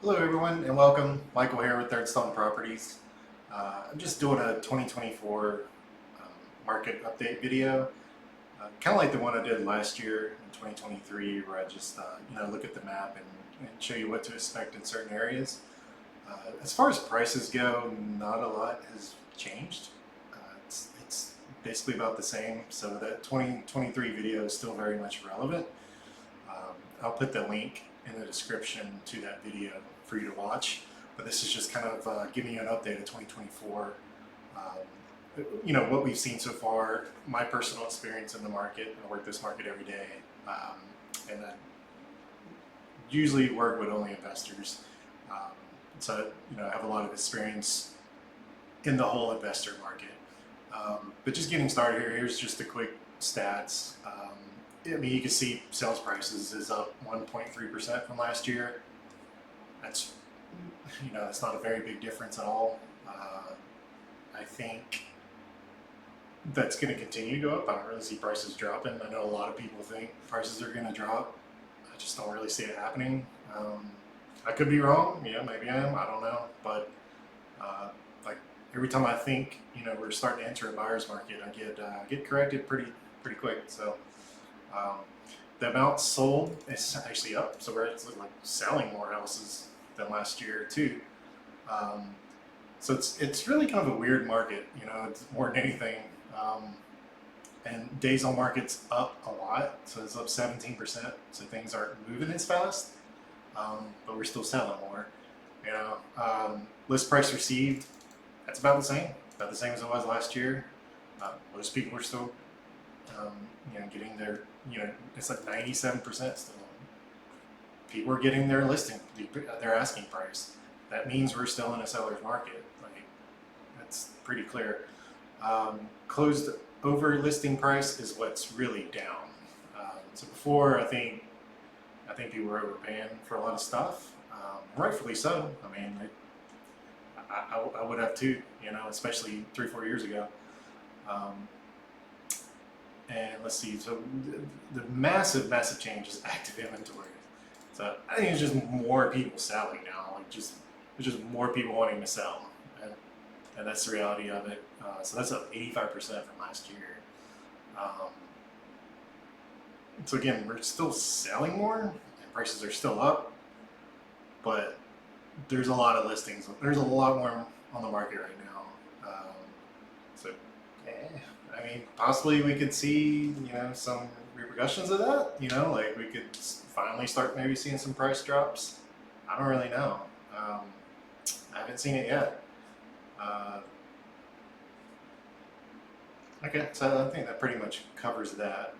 Hello everyone and welcome. Michael here with Thirdstone Properties. I'm just doing a 2024 market update video, kind of like the one I did last year in 2023 where I just look at the map and show you what to expect in certain areas. As far as prices go, not a lot has changed. It's basically about the same, so that 2023 video is still very much relevant. I'll put the link in the description to that video for you to watch, but this is just kind of giving you an update of 2024. What we've seen so far, my personal experience in the market. I work this market every day, and I usually work with only investors. So I have a lot of experience in the whole investor market. But just getting started here, here's just the quick stats. I mean, you can see sales prices is up 1.3% from last year. That's not a very big difference at all. I think that's going to continue to go up. I don't really see prices dropping. I know a lot of people think prices are going to drop. I just don't really see it happening. I could be wrong. Maybe I am. I don't know. But like every time I think we're starting to enter a buyer's market, I get corrected pretty quick. So. The amount sold is actually up, so we're actually like selling more houses than last year too. So it's really kind of a weird market, it's more than anything. And days on market's up a lot, so it's up 17%. So things aren't moving as fast, but we're still selling more. List price received, that's about the same as it was last year. Most people are still getting their, it's like 97% still. People are getting their their asking price. That means we're still in a seller's market. Like, that's pretty clear. Closed over listing price is what's really down. So before, I think people were overpaying for a lot of stuff, rightfully so. I mean, I would have too, especially 3-4 years ago. And let's see, so the massive change is active inventory. So I think it's just more people selling now, there's just more people wanting to sell, and that's the reality of it. So that's up 85% from last year. So again, we're still selling more, and prices are still up, but there's a lot of listings. There's a lot more on the market right now. I mean, possibly we could see, some repercussions of that, like we could finally start maybe seeing some price drops. I don't really know. I haven't seen it yet. Okay, so I think that pretty much covers that.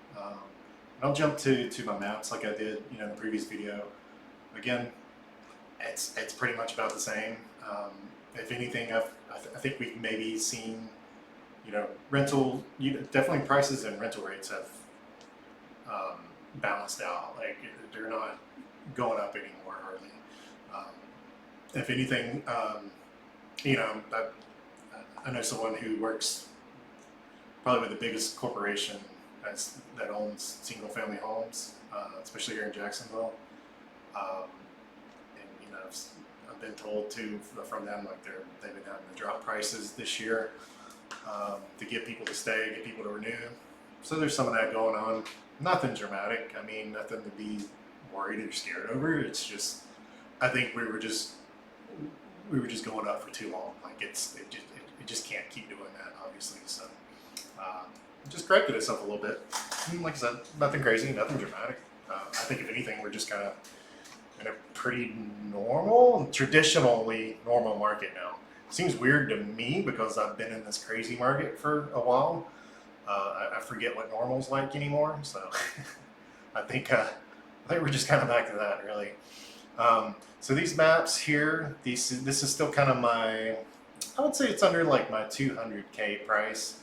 I'll jump to my maps like I did, in the previous video. Again, it's pretty much about the same. If anything, I think we've maybe seen rental, definitely prices and rental rates have balanced out. Like, they're not going up anymore hardly. If anything, I know someone who works probably with the biggest corporation that owns single family homes, especially here in Jacksonville. And I've been told too from them, like they've been having to drop prices this year. To get people to stay, get people to renew. So there's some of that going on. Nothing dramatic. I mean, nothing to be worried or scared over. It's just, I think we were just going up for too long. Like it just can't keep doing that, obviously. So it just corrected itself a little bit. Like I said, nothing crazy, nothing dramatic. I think if anything, we're just kind of in a pretty traditionally normal market now. Seems weird to me because I've been in this crazy market for a while. I forget what normal's like anymore, so I think we're just kind of back to that, really. So these maps here, this is still kind of I would say it's under like my 200K price.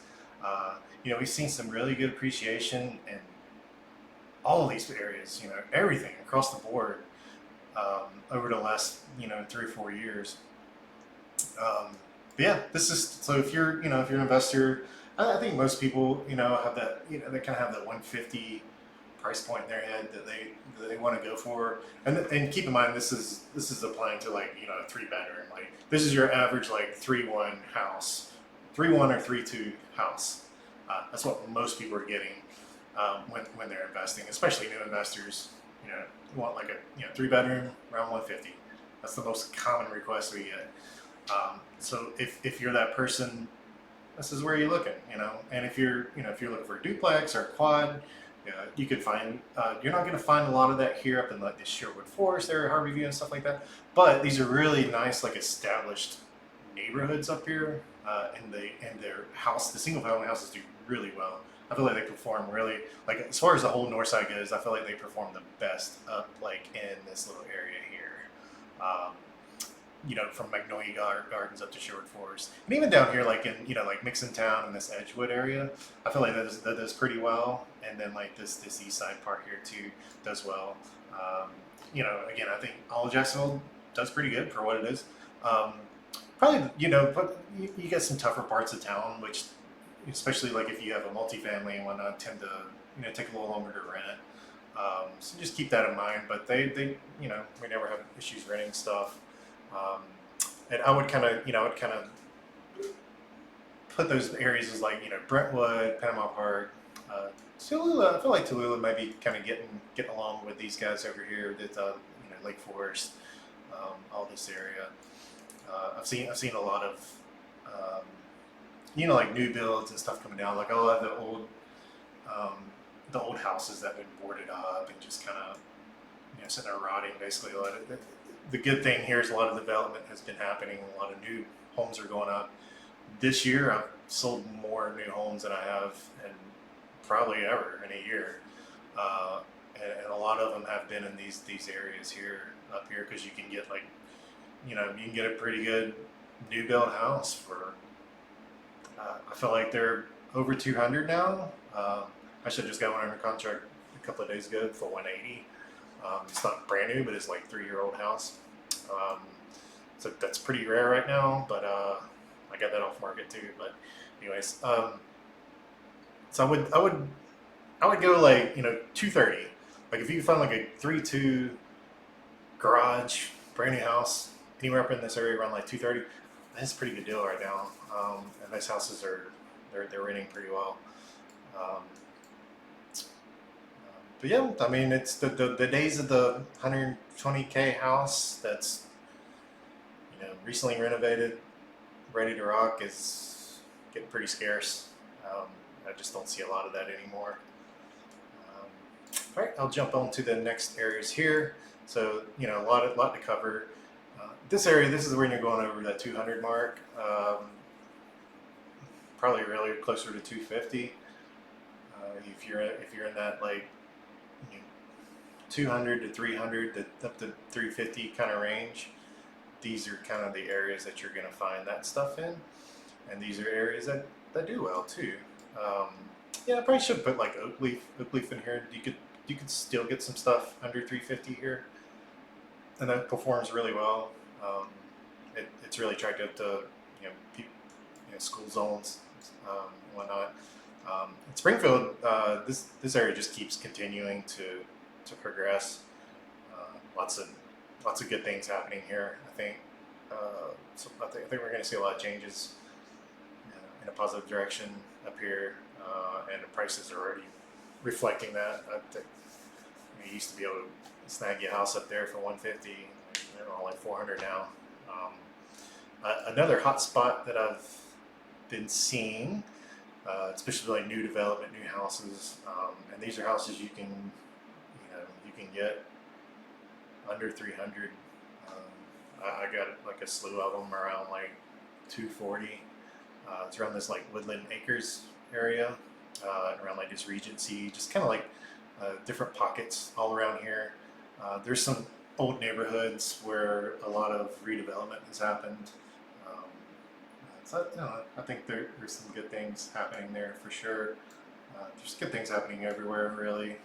We've seen some really good appreciation in all of these areas. Everything across the board over the last 3 or 4 years. But yeah, this is, so if you're an investor, I think most people, have that, they kind of have that 150 price point in their head that they want to go for. And keep in mind, this is applying to like, you know, a 3-bedroom. Like this is your average like 3-1 house, 3-1 or 3-2 house. That's what most people are getting when they're investing, especially new investors. You know, want like a 3-bedroom around 150. That's the most common request we get. So if you're that person, this is where you're looking, you know. And if you're looking for a duplex or a quad, you could find. You're not going to find a lot of that here up in like the Sherwood Forest area, Harborview, and stuff like that. But these are really nice, like established neighborhoods up here, and their house, the single family houses do really well. I feel like they perform really, like as far as the whole north side goes, I feel like they perform the best up like in this little area here. You know, from Magnolia Gardens up to Sherwood Forest, and even down here, like in like Mixon Town and this Edgewood area, I feel like that does pretty well. And then like this east side part here too does well. You know, again, I think all of Jacksonville does pretty good for what it is. Probably, but you get some tougher parts of town, which, especially like if you have a multifamily and whatnot, tend to take a little longer to rent. So just keep that in mind. But they we never have issues renting stuff. And I would kind of put those areas as like Brentwood, Panama Park, Tallulah. I feel like Tallulah might be kind of getting along with these guys over here. That Lake Forest, all this area. I've seen a lot of like new builds and stuff coming down. Like a lot of the old houses that have been boarded up and just kind of sitting there rotting. Basically, the good thing here is a lot of development has been happening. A lot of new homes are going up. This year, I've sold more new homes than I have in probably ever in a year, and a lot of them have been in these areas up here because you can get you can get a pretty good new build house for. I feel like they're over 200 now. I should just got one under contract a couple of days ago for 180. It's not brand new, but it's like 3-year-old house. So that's pretty rare right now, but I got that off market too. But anyways, so I would go like 230. Like if you can find like a 3-2 garage, brand new house anywhere up in this area around like 230, that's a pretty good deal right now. And those houses they're renting pretty well. But yeah, I mean, it's the days of the 120K house that's recently renovated, ready to rock is getting pretty scarce. I just don't see a lot of that anymore. All right, I'll jump on to the next areas here. So a lot to cover. This area, this is when you're going over that 200 mark. Probably really closer to 250. If you're in that like 200 to 300 to up to 350 kind of range, these are kind of the areas that you're going to find that stuff in, and these are areas that do well too. Yeah, I probably should put like oak leaf in here. You could still get some stuff under 350 here, and that performs really well. It's really attractive to school zones and whatnot. In Springfield, this area just keeps continuing to progress. Lots of good things happening here. I think so. I think we're going to see a lot of changes in a positive direction up here, and the prices are already reflecting that. I think you used to be able to snag your house up there for 150. They're all like 400 now. Another hot spot that I've been seeing, especially like new development, new houses, and these are houses you can get under 300. I got like a slew of them around like 240. It's around this like Woodland Acres area, around like this Regency, just kind of like different pockets all around here. There's some old neighborhoods where a lot of redevelopment has happened. So I think there's some good things happening there for sure. There's good things happening everywhere, really.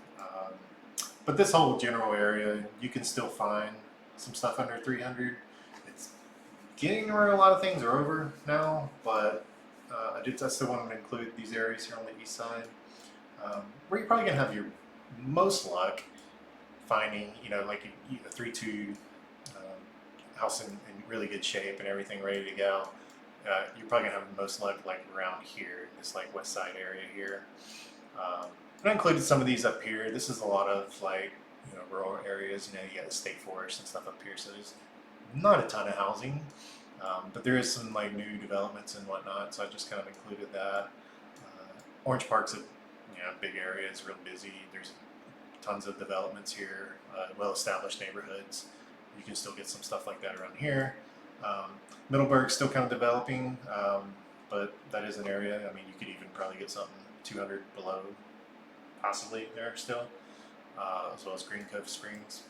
But this whole general area, you can still find some stuff under 300. It's getting where a lot of things are over now, but I still want to include these areas here on the east side, where you're probably going to have your most luck finding, like a 3-2 house in really good shape and everything ready to go. You're probably gonna have the most luck like around here, this like west side area here. And I included some of these up here. This is a lot of like rural areas. You got the state forest and stuff up here, so there's not a ton of housing, but there is some like new developments and whatnot. So I just kind of included that. Orange Park's a big area. It's real busy. There's tons of developments here, well-established neighborhoods. You can still get some stuff like that around here. Middleburg's still kind of developing, but that is an area. I mean, you could even probably get something 200 below, possibly there still, as well as Green Cove Springs.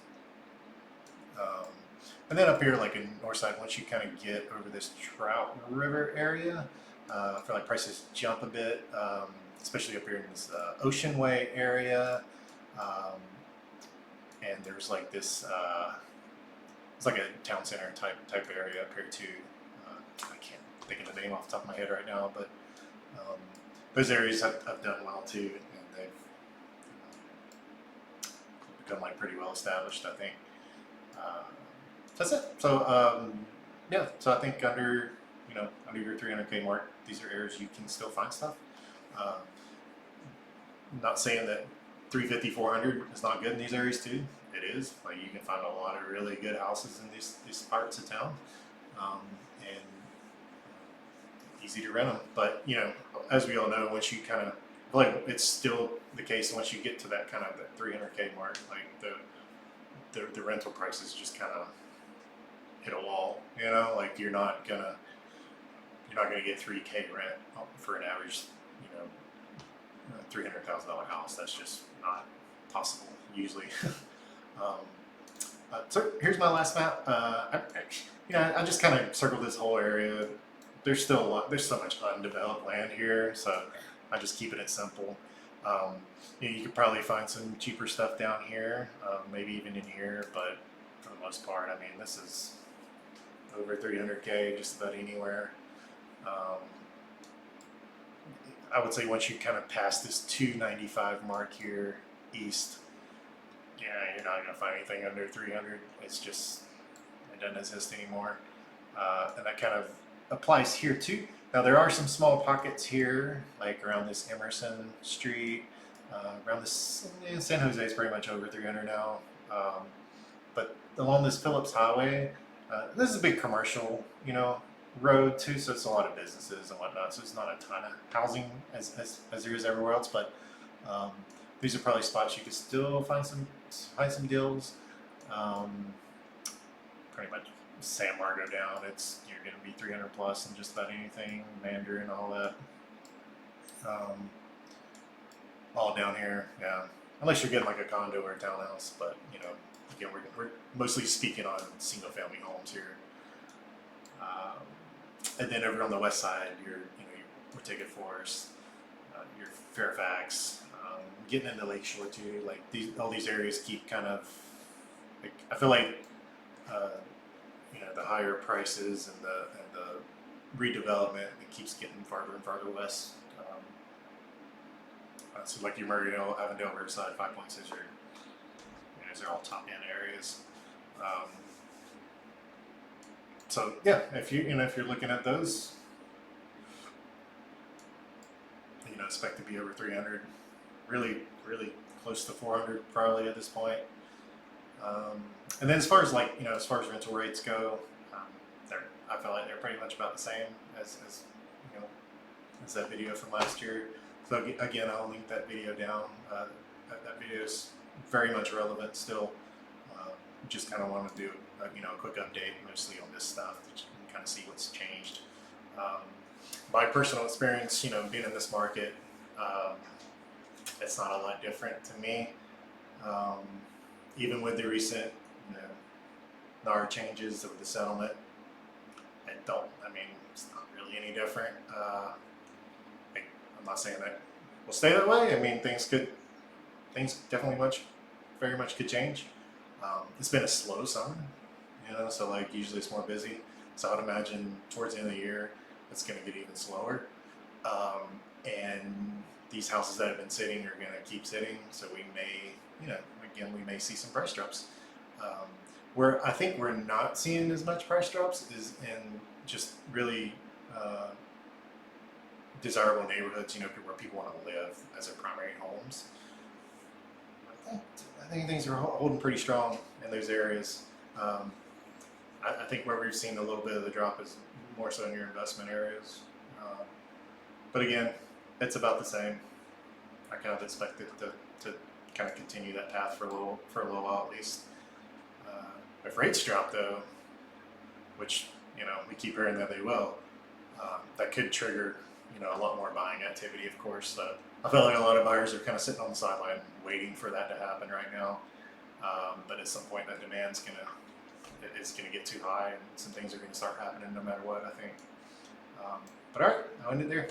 And then up here, like in Northside, once you kind of get over this Trout River area, I feel like prices jump a bit, especially up here in this Ocean Way area. And there's like this, it's like a town center type area up here too. I can't think of the name off the top of my head right now, but those areas have done well too, and they've become like pretty well established, I think. That's it. So yeah, so I think under your 300K mark, these are areas you can still find stuff. Not saying that 350, 400 is not good in these areas too. It is. Like you can find a lot of really good houses in these parts of town, and easy to rent them. But as we all know, once you kind of like, it's still the case once you get to that kind of that 300K mark, like the rental prices just kind of hit a wall. Like you're not gonna get 3K rent for an average $300,000 house. That's just not possible usually. So here's my last map. I just kind of circled this whole area. There's still there's so much undeveloped land here, so I just keeping it simple. You could probably find some cheaper stuff down here, maybe even in here, but for the most part, I mean, this is over 300K just about anywhere. I would say once you kind of pass this 295 mark here east, you're not going to find anything under 300. It's just, it doesn't exist anymore. And that kind of applies here too. Now there are some small pockets here, like around this Emerson Street, around this, San Jose is pretty much over 300 now. But along this Phillips Highway, this is a big commercial, road too, so it's a lot of businesses and whatnot, so it's not a ton of housing as there is everywhere else, but these are probably spots you could still find some deals. Pretty much San Margo down, you're going to be 300 plus and just about anything, Mandarin, all that. All down here, yeah, unless you're getting like a condo or a townhouse, but again, we're mostly speaking on single family homes here. And then over on the west side, your Ortega Forest, your Fairfax, getting into Lakeshore too. Like all these areas keep kind of, like, I feel like the higher prices and the redevelopment, it keeps getting farther and farther west. So like your Murrayville, Avondale, Riverside, Five Points, these are all top end areas. So yeah, if you're looking at those, expect to be over 300, really close to 400 probably at this point. And then as far as rental rates go, I feel like they're pretty much about the same as that video from last year. So again, I'll link that video down. That video is very much relevant still. Just kind of want to do a quick update mostly on this stuff, that you can kind of see what's changed. My personal experience, being in this market, it's not a lot different to me. Even with the recent NAR changes with the settlement, it's not really any different. I'm not saying that will stay that way. I mean, things definitely very much could change. It's been a slow summer, so like usually it's more busy. So I would imagine towards the end of the year, it's going to get even slower. And these houses that have been sitting are going to keep sitting. So we may, again, we may see some price drops. Where I think we're not seeing as much price drops is in just really desirable neighborhoods, where people want to live as their primary homes. I think things are holding pretty strong in those areas. I think where we've seen a little bit of the drop is more so in your investment areas. But again, it's about the same. I kind of expect it to kind of continue that path for a little while at least. If rates drop though, which we keep hearing that they will, that could trigger a lot more buying activity. Of course, I feel like a lot of buyers are kind of sitting on the sideline waiting for that to happen right now. But at some point, that demand's it's gonna get too high, and some things are gonna start happening no matter what. I think. But all right, I'll end it there.